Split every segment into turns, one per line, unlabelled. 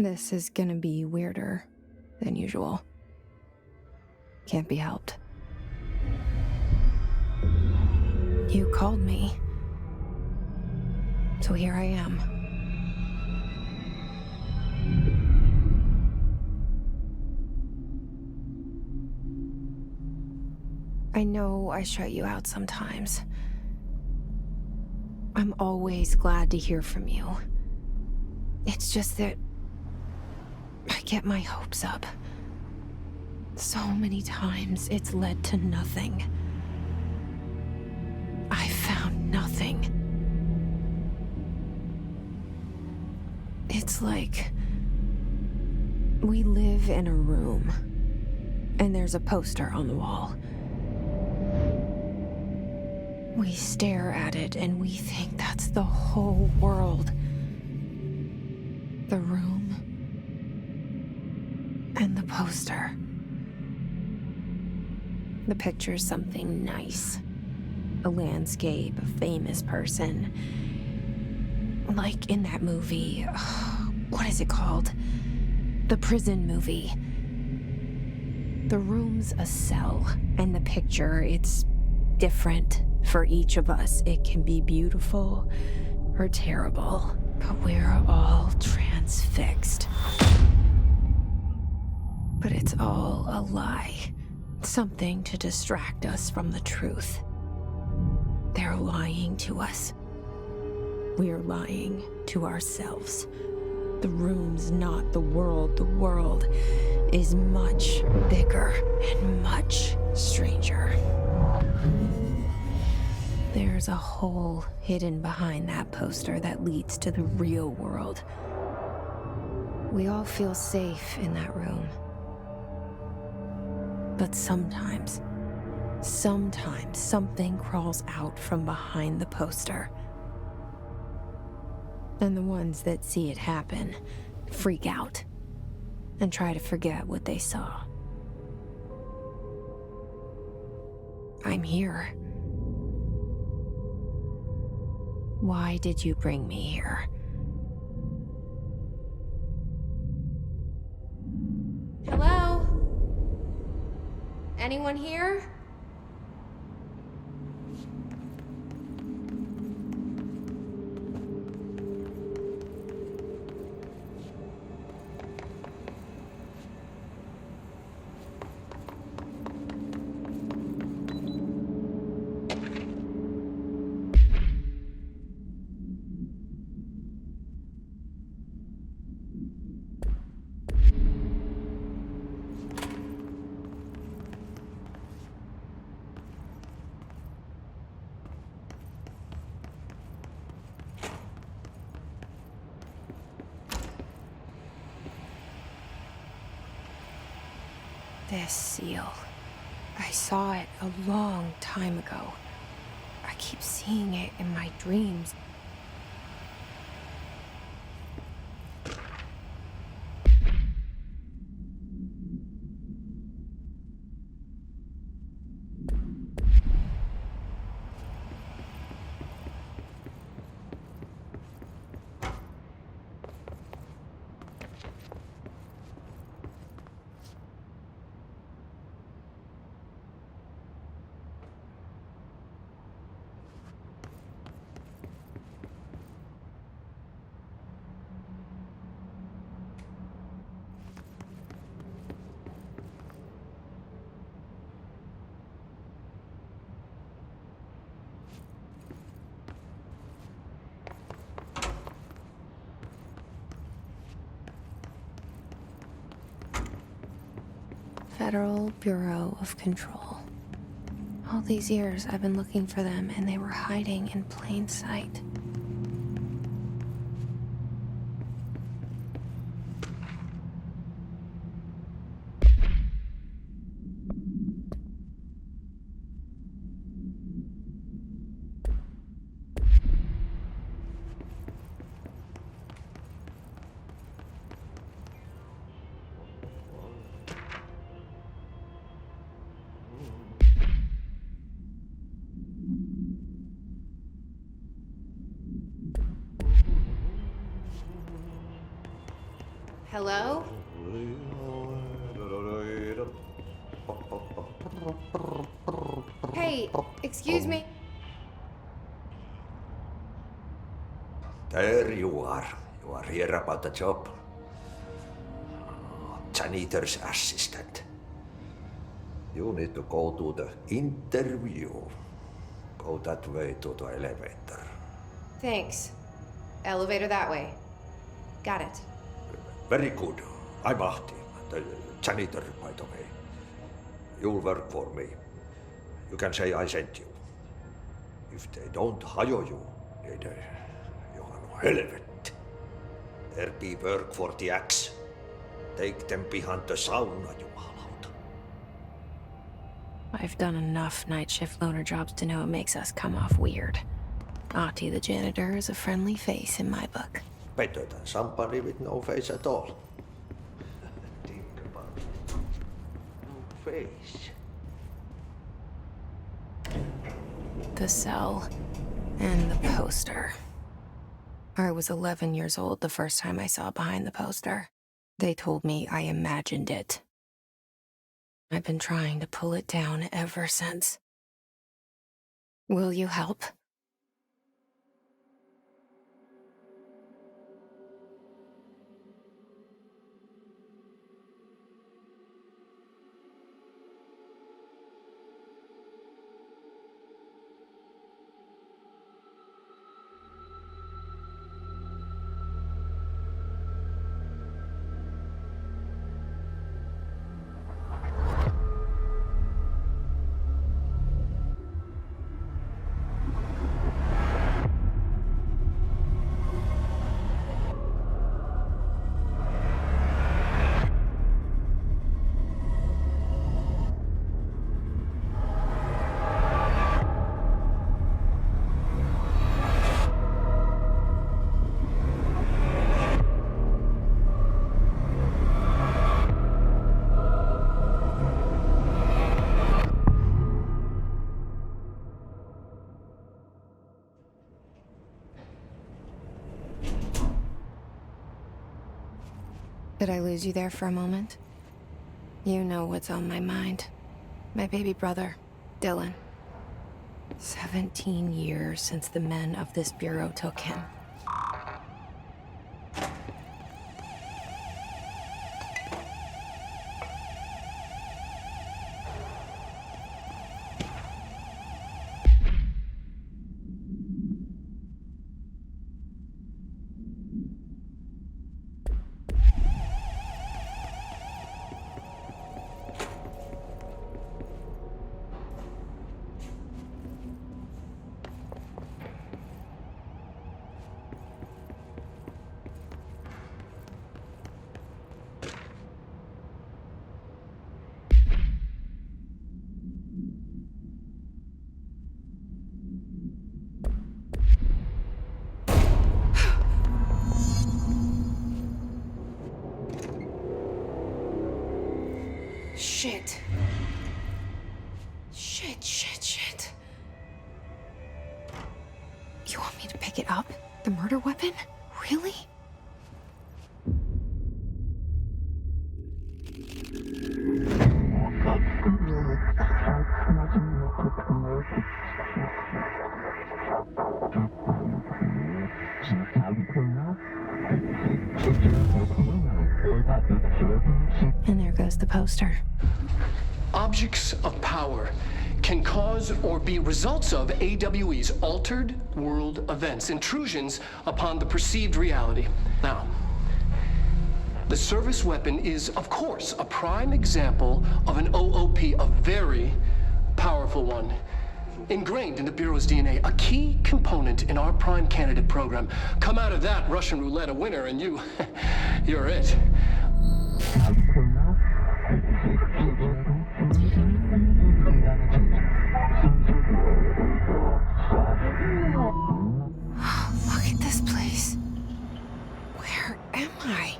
This is gonna be weirder than usual. Can't be helped. You called me. So here I am. I know I shut you out sometimes. I'm always glad to hear from you. It's just that I get my hopes up. So many times it's led to nothing. I found nothing. It's like we live in a room and there's a poster on the wall. We stare at it and we think that's the whole world. The room and the poster. The picture's something nice. A landscape, a famous person. Like in that movie, what is it called? The prison movie. The room's a cell, and the picture, it's different for each of us. It can be beautiful or terrible, but we're all transfixed. But it's all a lie. Something to distract us from the truth. They're lying to us. We're lying to ourselves. The room's not the world. The world is much bigger and much stranger. There's a hole hidden behind that poster that leads to the real world. We all feel safe in that room. But sometimes something crawls out from behind the poster. And the ones that see it happen freak out and try to forget what they saw. I'm here. Why did you bring me here? Hello? Anyone here? This seal. I saw it a long time ago. I keep seeing it in my dreams. Federal Bureau of Control. All these years I've been looking for them and they were hiding in plain sight.
Hello? Hey, excuse me?
There you are. You are here about the job. Janitor's assistant. You need to go to the interview. Go that way to the elevator.
Thanks. Elevator that way. Got it.
Very good. I'm Ahti, the janitor, by the way. You'll work for me. You can say I sent you. If they don't hire you, then you're no helvet. There be work for the axe. Take them behind the sauna, jumalauta.
I've done enough night shift loner jobs to know it makes us come off weird. Ahti the janitor is a friendly face in my book.
Better than somebody with no face at all. Think about it. No face.
The cell and the poster. I was 11 years old the first time I saw behind the poster. They told me I imagined it. I've been trying to pull it down ever since. Will you help? Did I lose you there for a moment? You know what's on my mind. My baby brother, Dylan. 17 years since the men of this bureau took him. Shit. Shit. You want me to pick it up? The murder weapon? Really? And there goes the poster.
Objects of power can cause or be results of AWE's altered world events, intrusions upon the perceived reality. Now, the service weapon is, of course, a prime example of an OOP, a very powerful one. Ingrained in the Bureau's DNA, a key component in our prime candidate program. Come out of that Russian roulette a winner and you're it.
Look at this place. Where am I?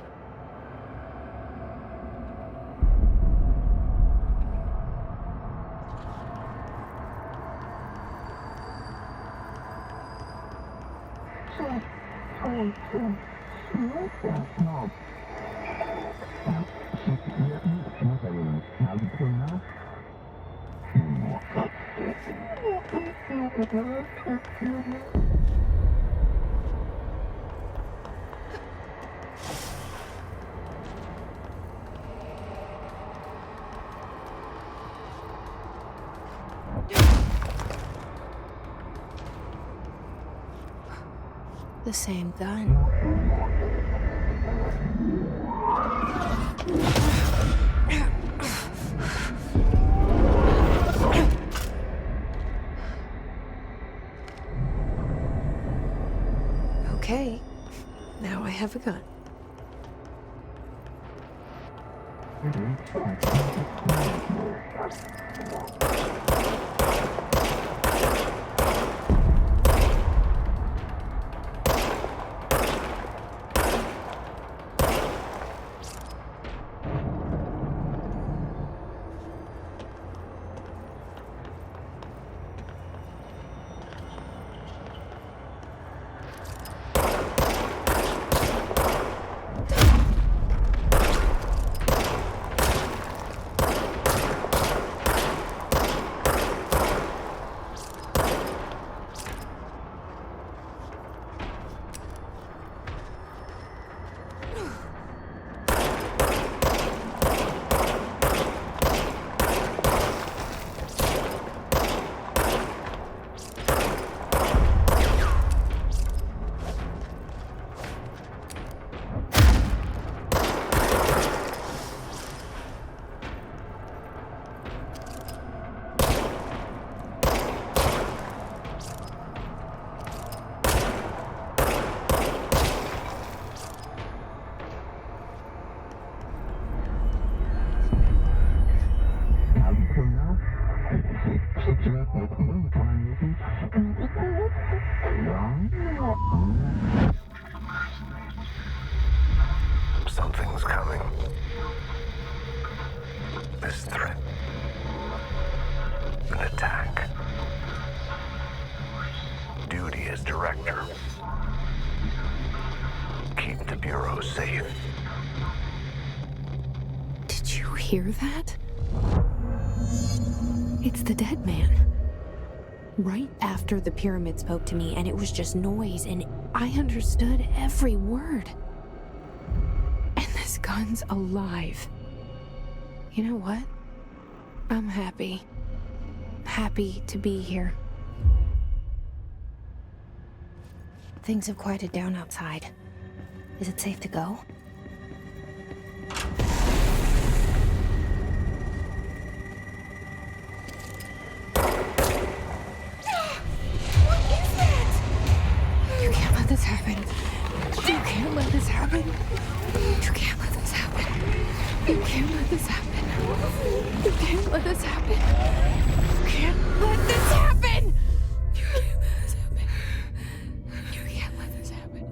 The same gun. Okay, now I have a gun.
Something's coming. This threat. An attack. Duty as director. Keep the Bureau safe.
Did you hear that? It's the dead man. Right after the pyramid spoke to me, and it was just noise, and I understood every word. And this gun's alive. You know what? I'm happy. Happy to be here. Things have quieted down outside. Is it safe to go? You can't let this happen. You can't let this happen. You can't let this happen. You can't let this happen. You can't let this happen. You can't let this happen. You can't let this happen. You can't let this happen.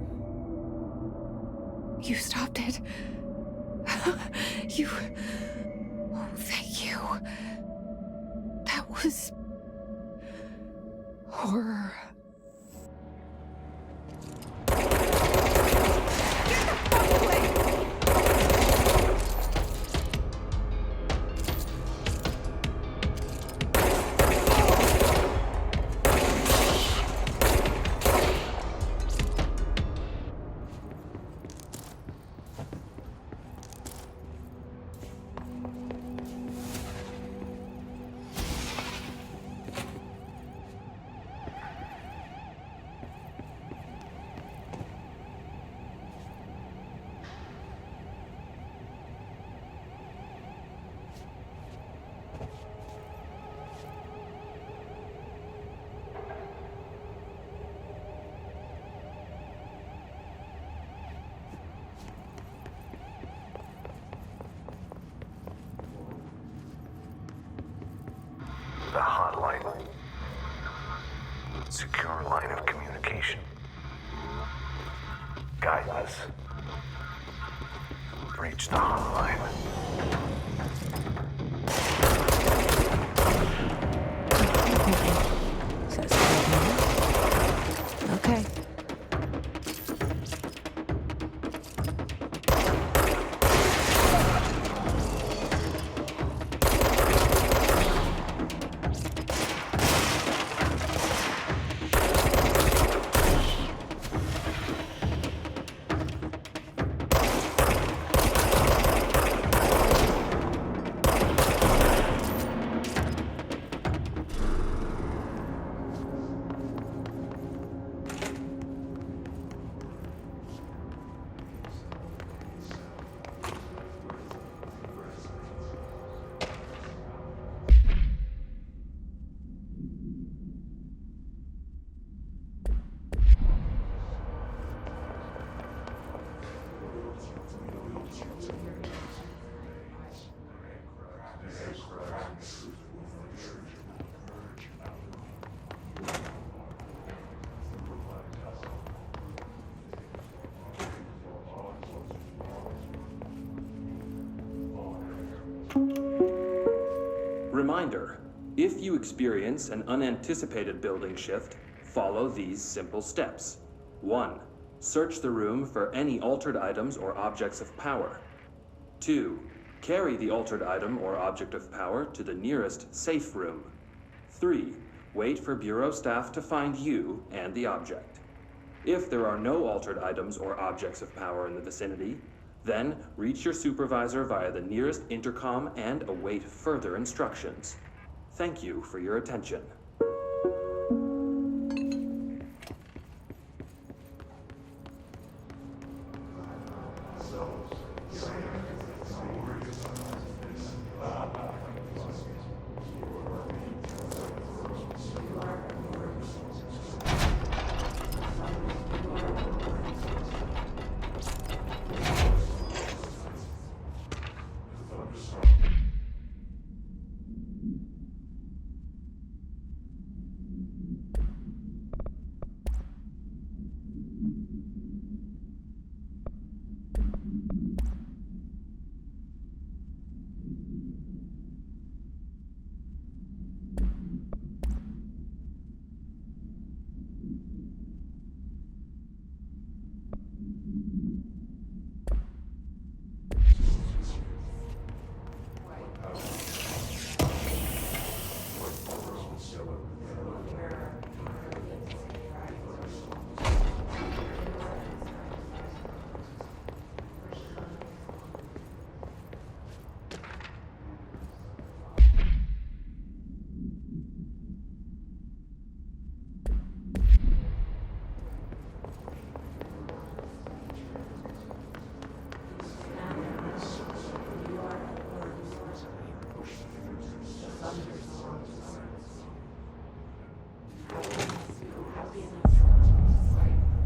You stopped it. You... Oh, thank you. That was... horror.
The hotline. Secure line of communication. Guide us. Reach the hotline.
Okay.
Reminder, if you experience an unanticipated building shift, follow these simple steps. 1. Search the room for any altered items or objects of power. 2. Carry the altered item or object of power to the nearest safe room. 3. Wait for Bureau staff to find you and the object. If there are no altered items or objects of power in the vicinity, then reach your supervisor via the nearest intercom and await further instructions. Thank you for your attention.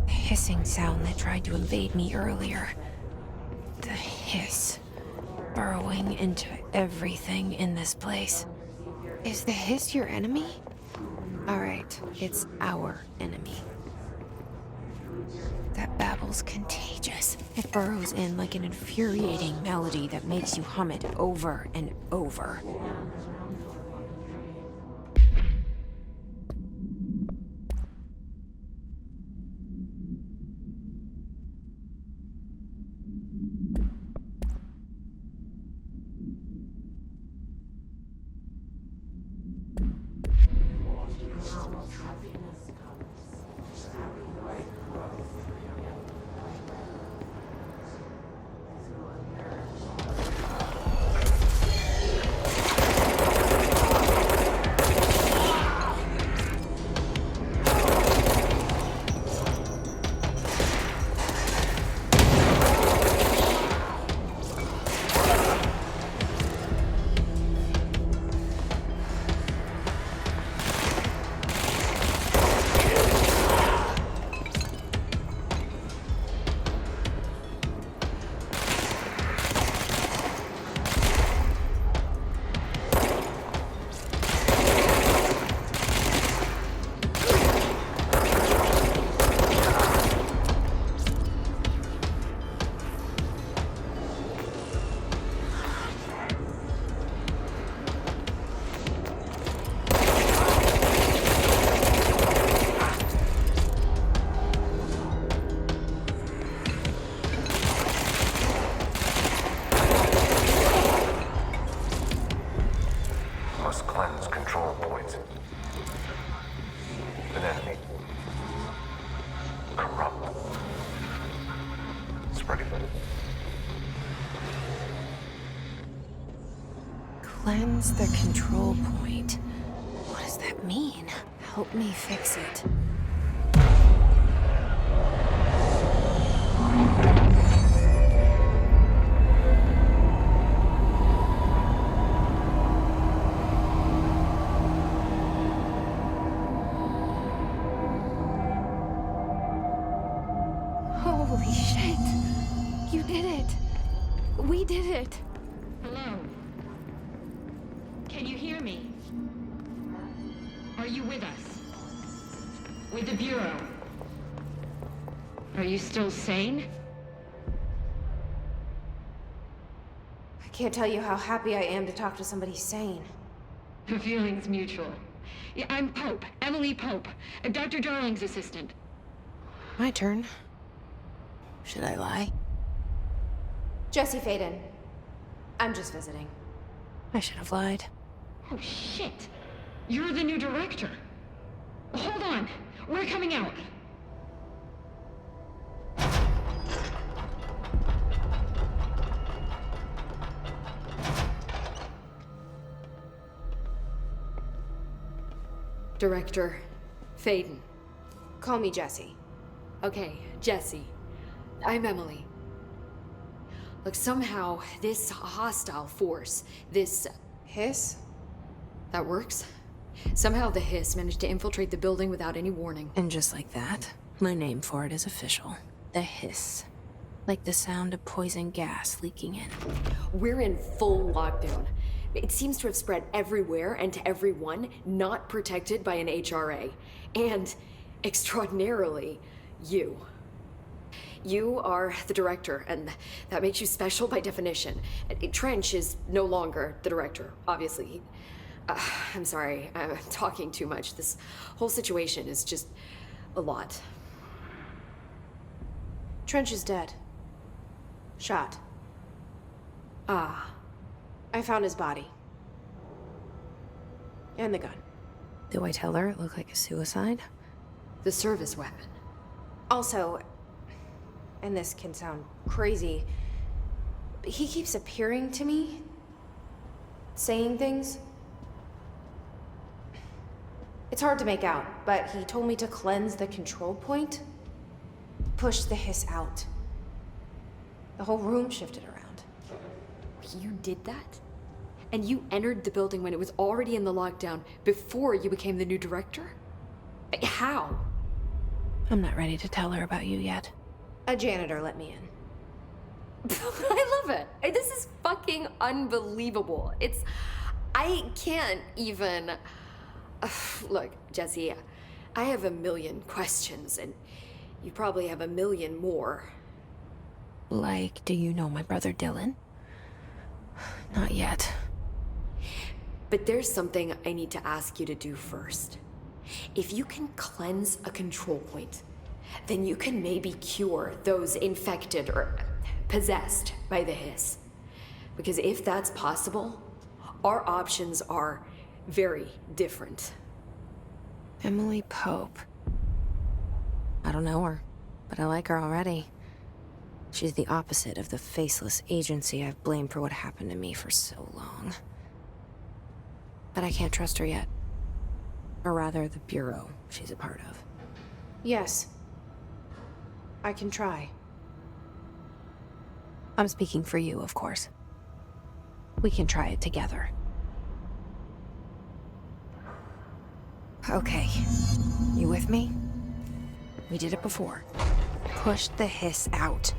Hissing sound that tried to invade me earlier. The hiss, burrowing into everything in this place. Is the hiss your enemy? Alright, it's our enemy. That babble's contagious. It burrows in like an infuriating melody that makes you hum it over and over. Cleanse the control point. What does that mean? Help me fix it. Holy shit! You did it! We did it!
Hello? Can you hear me? Are you with us? With the Bureau? Are you still sane?
I can't tell you how happy I am to talk to somebody sane.
The feeling's mutual. Yeah, I'm Pope, Emily Pope, Dr. Darling's assistant.
My turn. Should I lie?
Jesse Fayden. I'm just visiting.
I should have lied.
Oh, shit. You're the new director. Hold on. We're coming out.
Director Fayden.
Call me Jesse.
Okay, Jesse. I'm Emily. Look, somehow this hostile force, this...
Hiss?
that works? Somehow the hiss managed to infiltrate the building without any warning.
And just like that, my name for it is official. The hiss. Like the sound of poison gas leaking in.
We're in full lockdown. It seems to have spread everywhere and to everyone not protected by an HRA. And, extraordinarily, you. You are the director, and that makes you special by definition. Trench is no longer the director, obviously. I'm sorry, I'm talking too much. This whole situation is just a lot.
Trench is dead. Shot.
Ah.
I found his body. And the gun.
Do I tell her it looked like a suicide?
The service weapon.
Also, and this can sound crazy, but he keeps appearing to me, saying things. It's hard to make out, but he told me to cleanse the control point, push the hiss out. The whole room shifted around.
You did that? And you entered the building when it was already in the lockdown before you became the new director? How?
I'm not ready to tell her about you yet.
A janitor let me in.
I love it. This is fucking unbelievable. I can't even... Look, Jesse, I have a million questions, and you probably have a million more.
Like, do you know my brother Dylan? Not yet.
But there's something I need to ask you to do first. If you can cleanse a control point, then you can maybe cure those infected or possessed by the hiss. Because if that's possible, our options are very different.
Emily Pope. I don't know her, but I like her already. She's the opposite of the faceless agency I've blamed for what happened to me for so long. But I can't trust her yet. Or rather, the Bureau she's a part of.
Yes. I can try.
I'm speaking for you, of course. We can try it together. Okay. You with me? We did it before. Push the hiss out.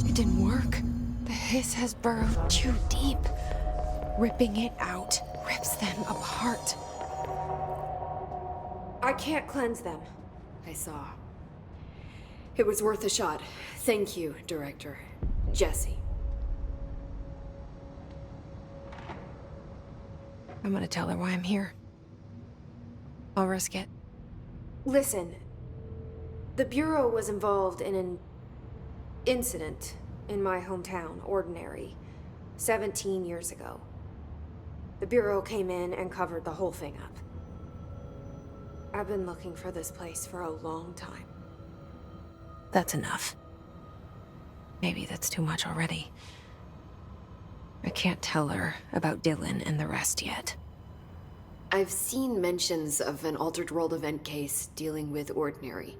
It didn't work. The hiss has burrowed too deep. Ripping it out rips them apart.
I can't cleanse them.
I saw. It was worth a shot. Thank you, Director. Jesse.
I'm gonna tell her why I'm here. I'll risk it.
Listen, the Bureau was involved in an incident in my hometown, Ordinary, 17 years ago. The Bureau came in and covered the whole thing up. I've been looking for this place for a long time.
That's enough. Maybe that's too much already. I can't tell her about Dylan and the rest yet.
I've seen mentions of an Altered World event case dealing with Ordinary.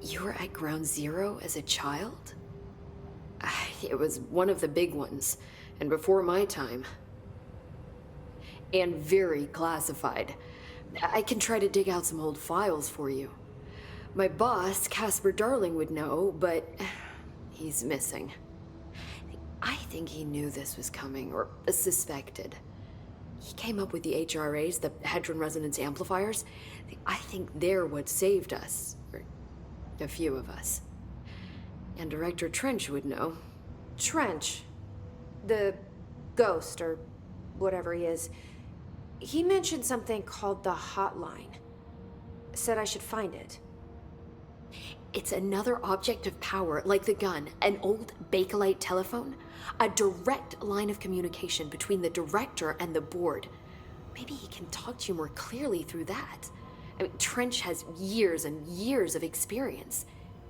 You were at Ground Zero as a child? It was one of the big ones, and before my time. And very classified. I can try to dig out some old files for you. My boss, Casper Darling, would know, but he's missing. I think he knew this was coming, or suspected. He came up with the HRAs, the Hadron Resonance Amplifiers. I think they're what saved us, or a few of us. And Director Trench would know.
Trench. The ghost, or whatever he is. He mentioned something called the Hotline. Said I should find it.
It's another object of power, like the gun, an old Bakelite telephone. A direct line of communication between the director and the board. Maybe he can talk to you more clearly through that. I mean, Trench has years and years of experience.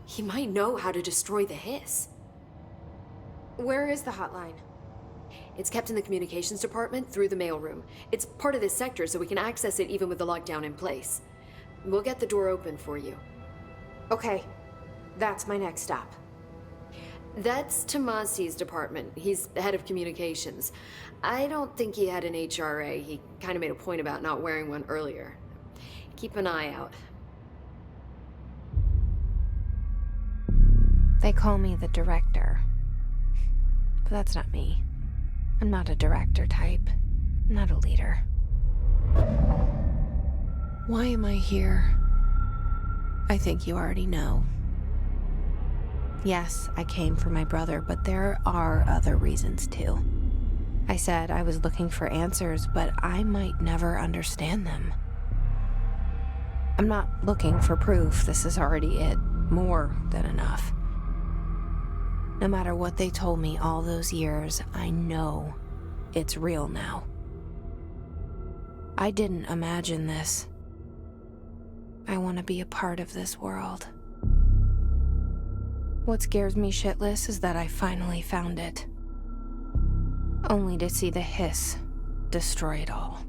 He might know how to destroy the hiss.
Where is the hotline?
It's kept in the communications department through the mailroom. It's part of this sector, so we can access it even with the lockdown in place. We'll get the door open for you.
Okay, that's my next stop.
That's Tomasi's department. He's the head of communications. I don't think he had an HRA. He kind of made a point about not wearing one earlier. Keep an eye out.
They call me the director. But that's not me. I'm not a director type. I'm not a leader. Why am I here? I think you already know. Yes, I came for my brother, but there are other reasons too. I said I was looking for answers, but I might never understand them. I'm not looking for proof. This is already it. More than enough. No matter what they told me all those years, I know it's real now. I didn't imagine this. I want to be a part of this world. What scares me shitless is that I finally found it. Only to see the hiss destroy it all.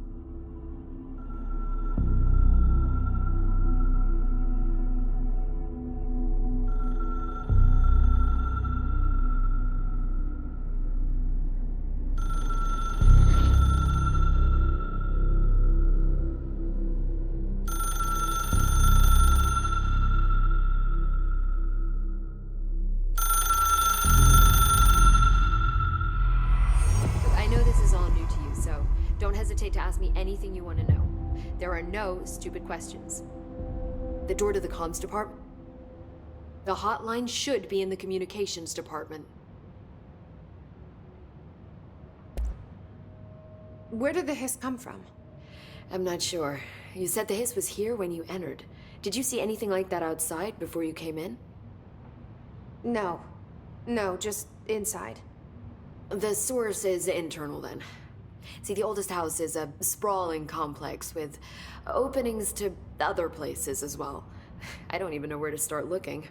To ask me anything you want to know. There are no stupid questions. The door to the comms department? The hotline should be in the communications department.
Where did the hiss come from?
I'm not sure. You said the hiss was here when you entered. Did you see anything like that outside before you came in?
No. No, just inside.
The source is internal then. See, the oldest house is a sprawling complex with openings to other places as well. I don't even know where to start looking.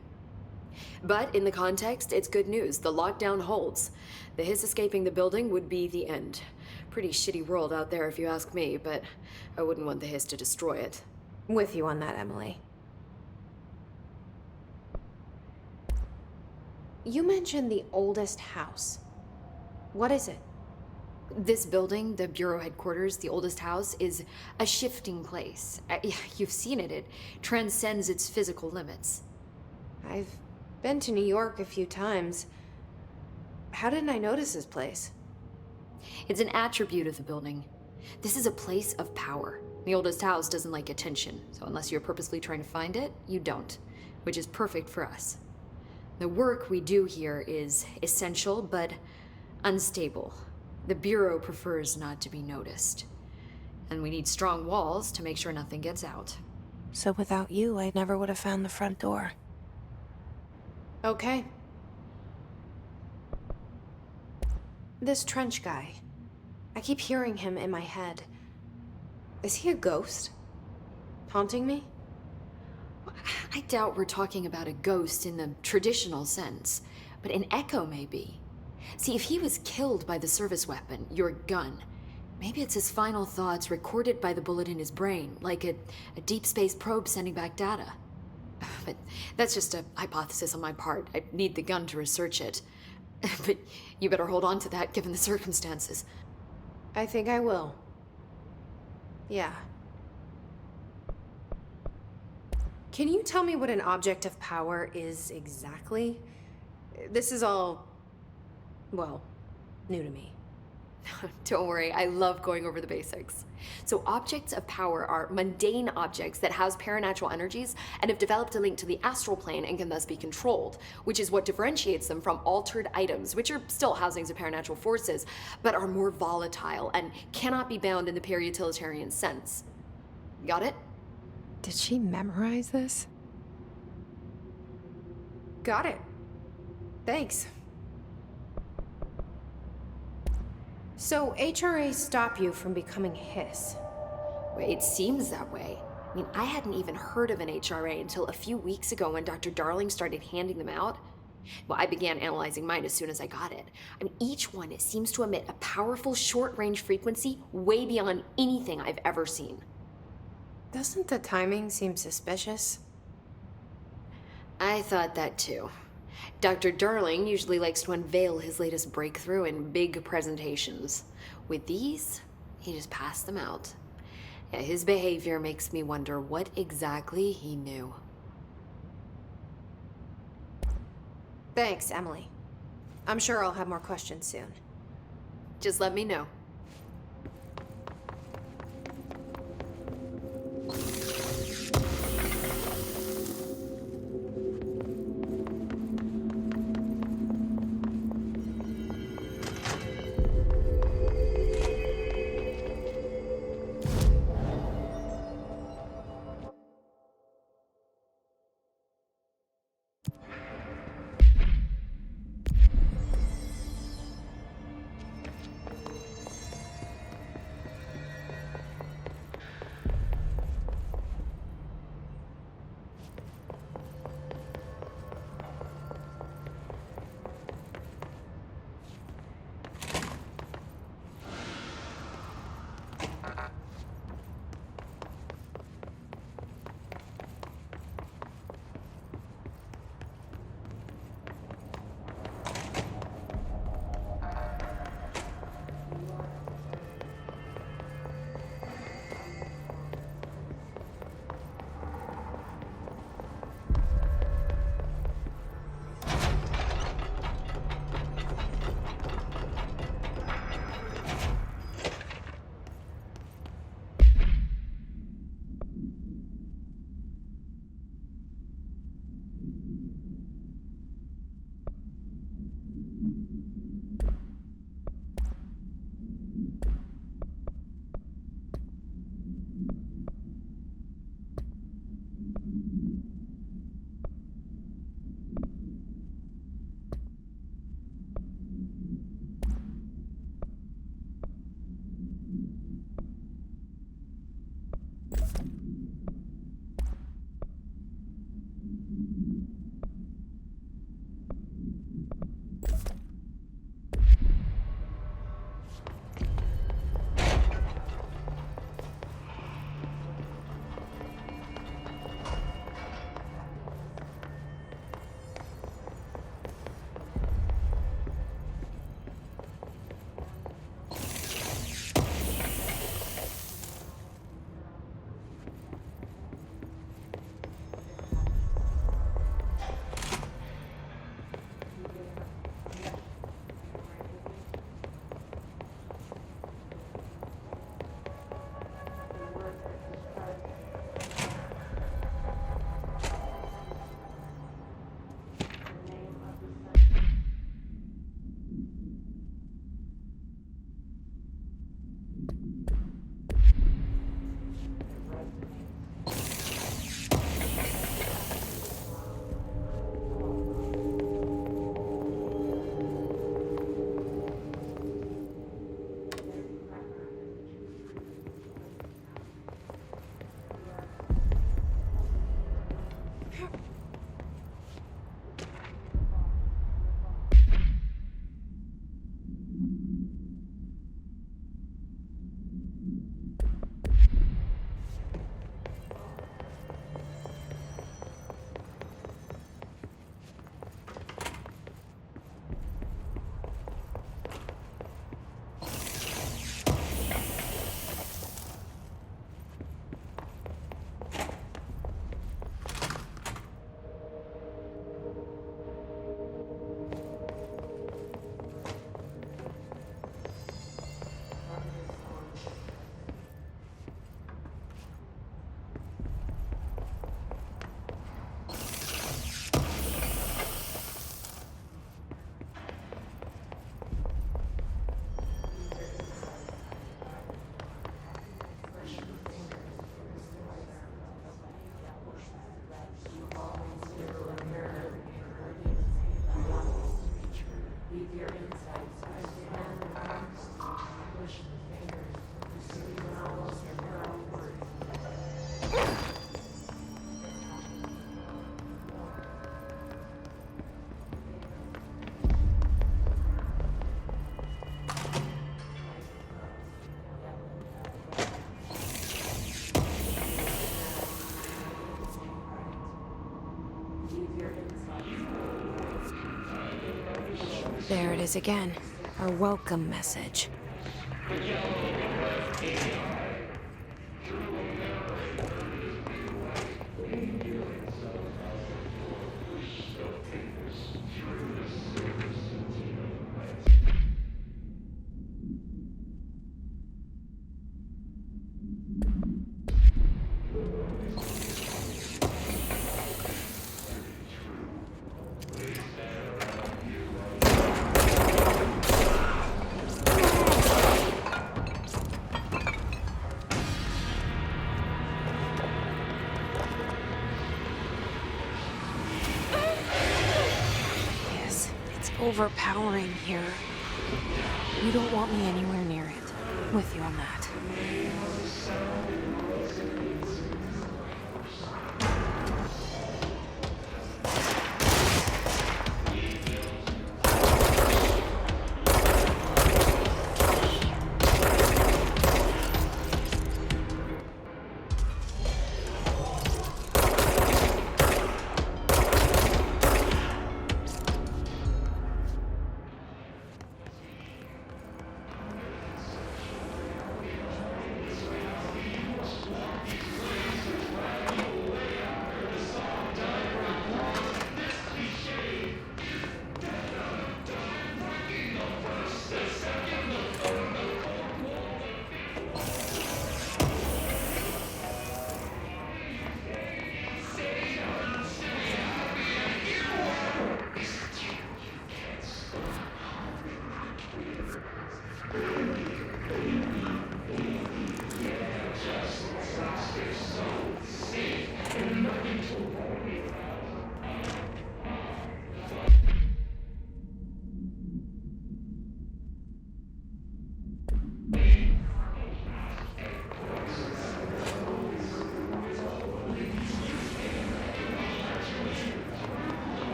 But in the context, it's good news. The lockdown holds. The hiss escaping the building would be the end. Pretty shitty world out there if you ask me, but I wouldn't want the hiss to destroy it.
With you on that, Emily. You mentioned the oldest house. What is it?
This building, the Bureau headquarters, the oldest house, is a shifting place. You've seen it. It transcends its physical limits.
I've been to New York a few times. How didn't I notice this place?
It's an attribute of the building. This is a place of power. The oldest house doesn't like attention, so unless you're purposely trying to find it, you don't, which is perfect for us. The work we do here is essential, but unstable. The Bureau prefers not to be noticed. And we need strong walls to make sure nothing gets out.
So without you, I never would have found the front door.
Okay. This Trench guy. I keep hearing him in my head. Is he a ghost? Haunting me?
I doubt we're talking about a ghost in the traditional sense, but an echo maybe. See, if he was killed by the service weapon, your gun, maybe it's his final thoughts recorded by the bullet in his brain, like a deep space probe sending back data. But that's just a hypothesis on my part. I need the gun to research it. But you better hold on to that given the circumstances.
I think I will. Yeah. Can you tell me what an object of power is exactly? This is all, well, new to me.
Don't worry, I love going over the basics. So objects of power are mundane objects that house paranatural energies and have developed a link to the astral plane and can thus be controlled, which is what differentiates them from altered items, which are still housings of paranatural forces, but are more volatile and cannot be bound in the pure utilitarian sense. Got it?
Did she memorize this?
Got it. Thanks. So HRA stop you from becoming Hiss?
It seems that way. I mean, I hadn't even heard of an HRA until a few weeks ago when Dr. Darling started handing them out. Well, I began analyzing mine as soon as I got it. I mean, each one seems to emit a powerful short-range frequency way beyond anything I've ever seen.
Doesn't the timing seem suspicious?
I thought that too. Dr. Darling usually likes to unveil his latest breakthrough in big presentations. With these, he just passed them out. Yeah, his behavior makes me wonder what exactly he knew.
Thanks, Emily. I'm sure I'll have more questions soon.
Just let me know.
There it is again. Our welcome message. Overpowering here. You don't want me anywhere near it. With you on that.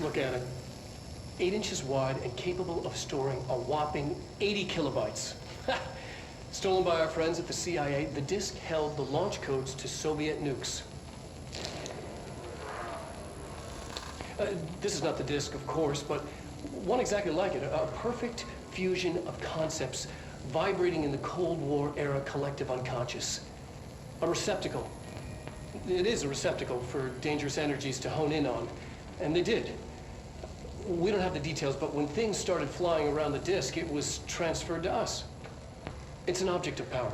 look at it. 8 inches wide and capable of storing a whopping 80 kilobytes. Stolen by our friends at the CIA, the disk held the launch codes to Soviet nukes. This is not the disk, of course, but one exactly like it. A perfect fusion of concepts vibrating in the Cold War era collective unconscious. A receptacle. It is a receptacle for dangerous energies to hone in on. And they did. We don't have the details, but when things started flying around the disk, it was transferred to us. It's an object of power.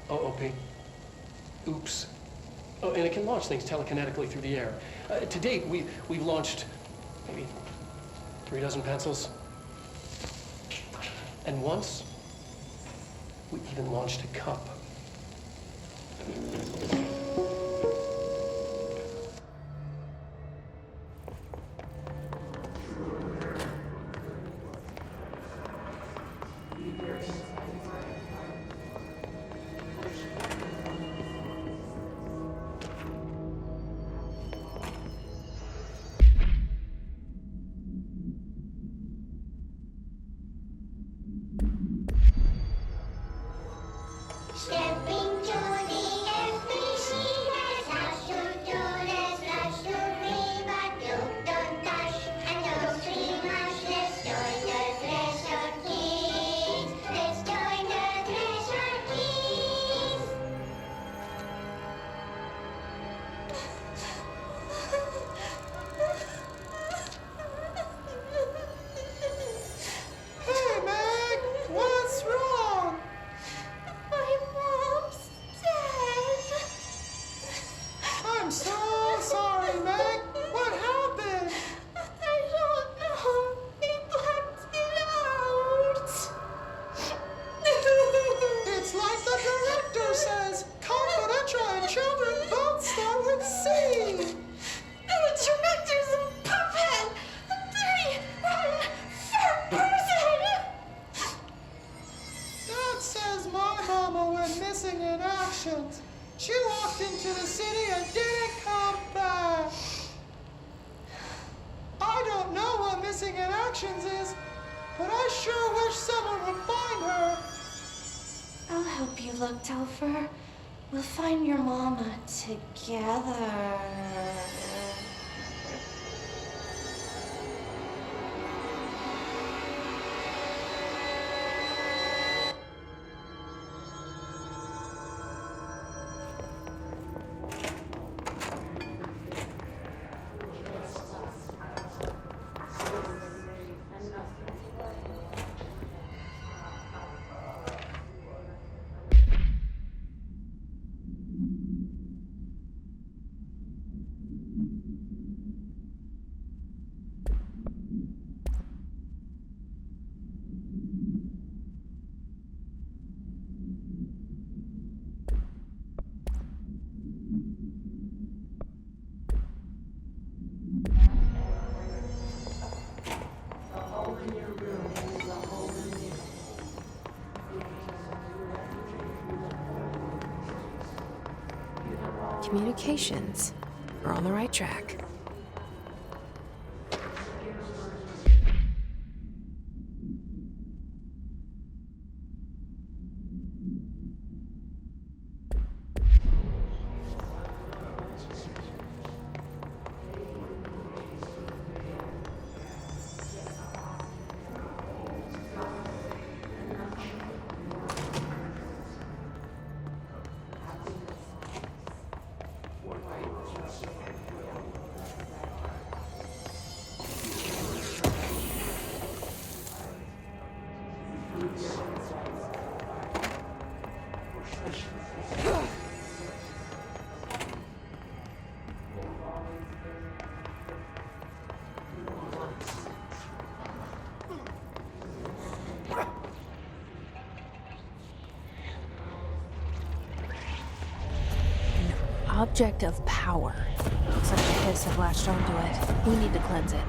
OP. Oops. Oh, and it can launch things telekinetically through the air. To date, we've launched maybe 3 dozen pencils. And once, we even launched a cup.
She walked into the city and didn't come back. I don't know what missing in actions is, but I sure wish someone would find her.
I'll help you look, Telfer. We'll find your mama together.
Communications. We're on the right track. Object of power. Looks like the hiss have latched onto it. We need to cleanse it.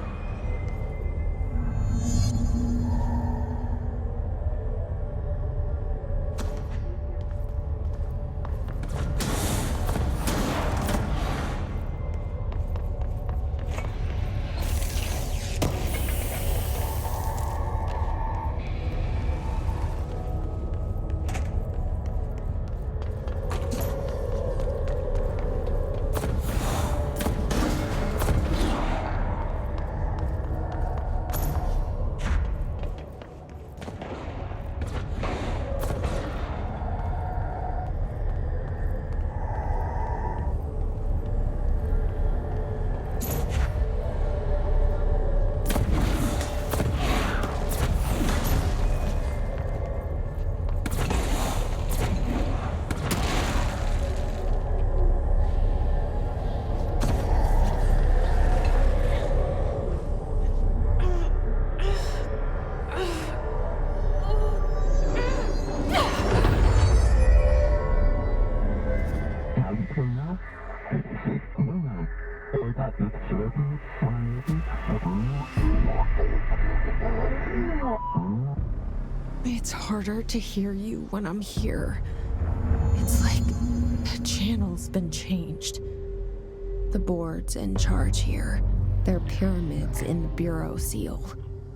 It's harder to hear you when I'm here. It's like the channel's been changed. The board's in charge here. They're pyramids in the bureau seal.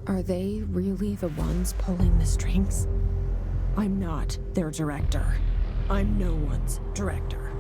Are they really the ones pulling the strings? I'm not their director. I'm no one's director.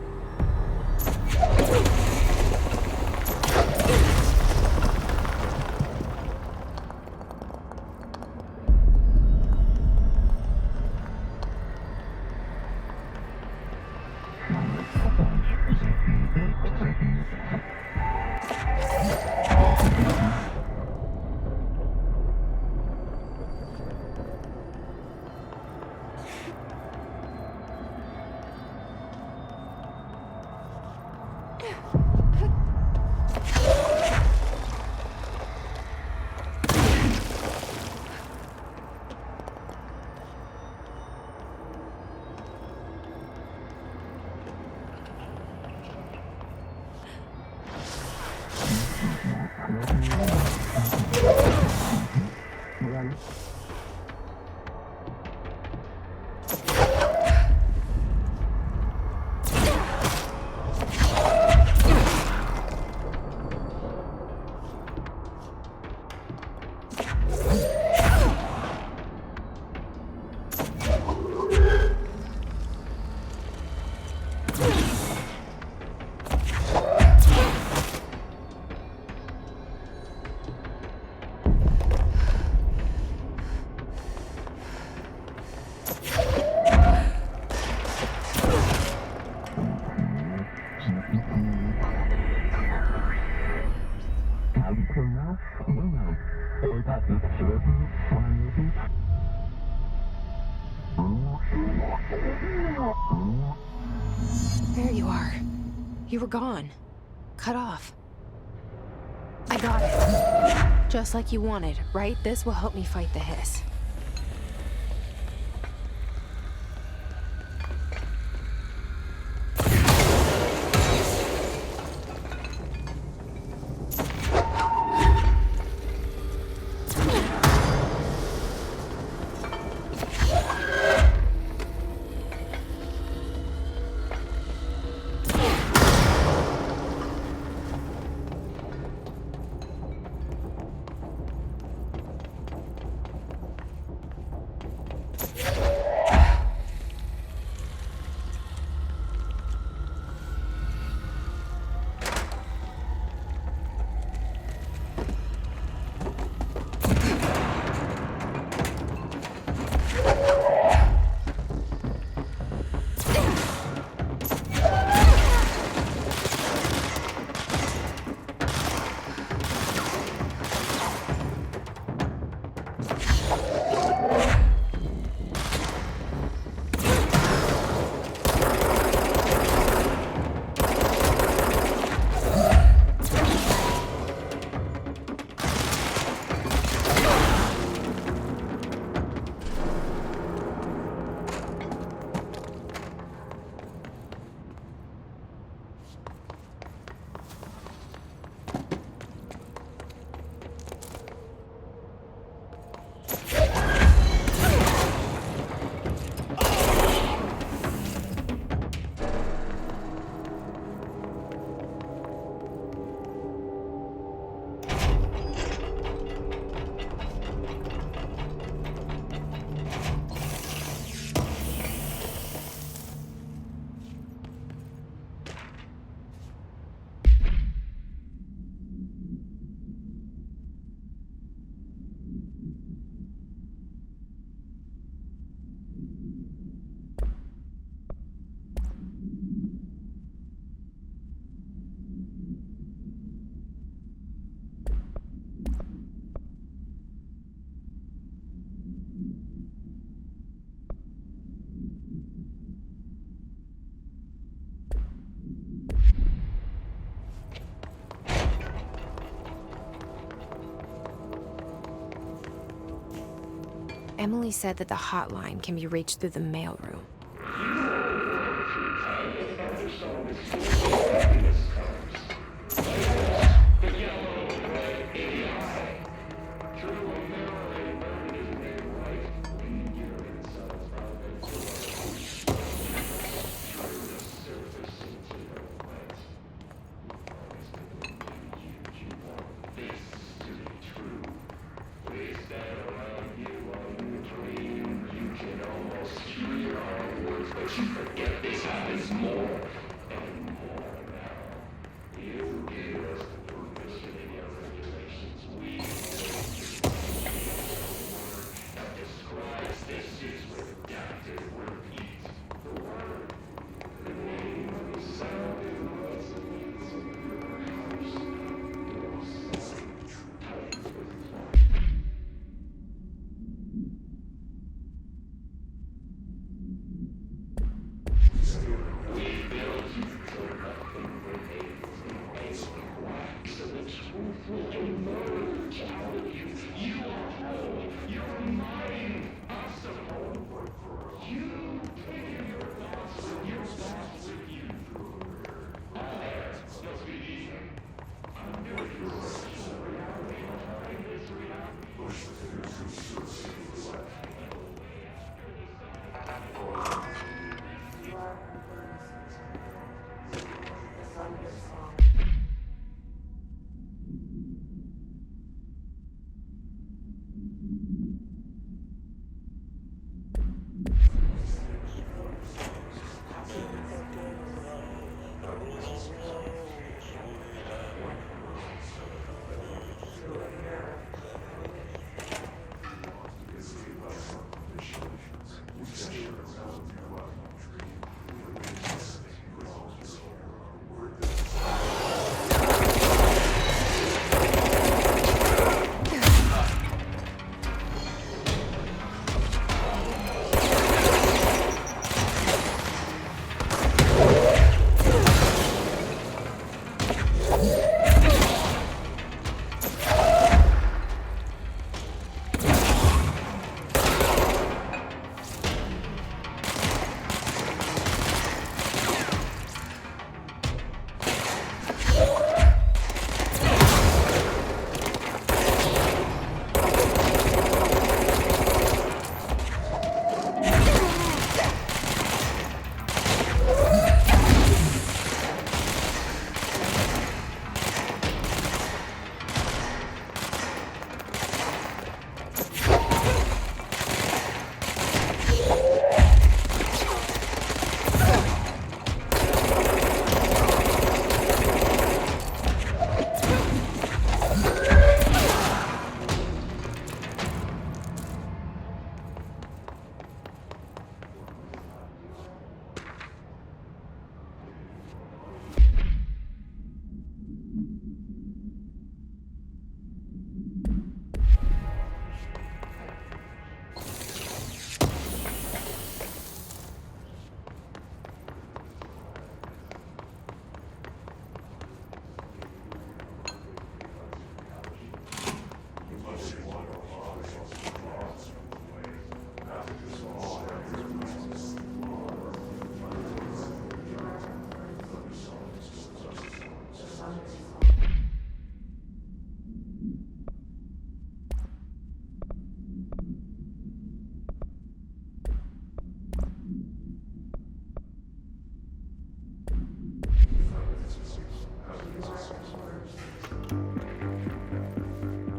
There you are. You were gone. Cut off. I got it. Just like you wanted, right? This will help me fight the hiss. Emily said that the hotline can be reached through the mailroom.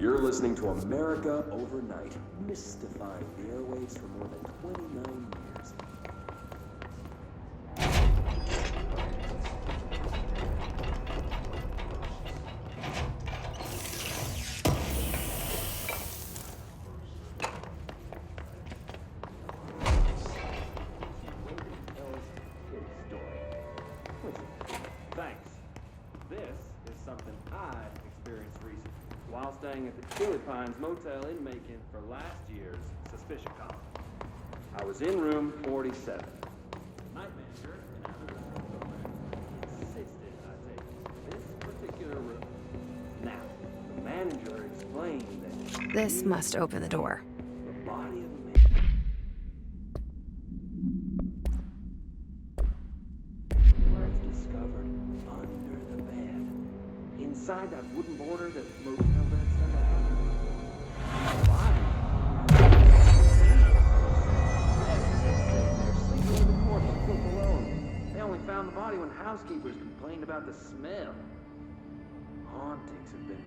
You're listening to America Overnight, mystifying the airwaves for more than 29 years. Thanks. This is something I experienced recently while staying at the Chili Pines Motel in Macon for last year's Suspicion Column. I was in room 47. Night manager insisted I take this particular room. Now, the manager explained that
This must open the door.
the body of a man was discovered under the bed, inside that wooden border that motel beds tend to have. The body. They're sleeping in the corpse, cook alone. They only found the body when housekeepers complained about the smell. Hauntings have been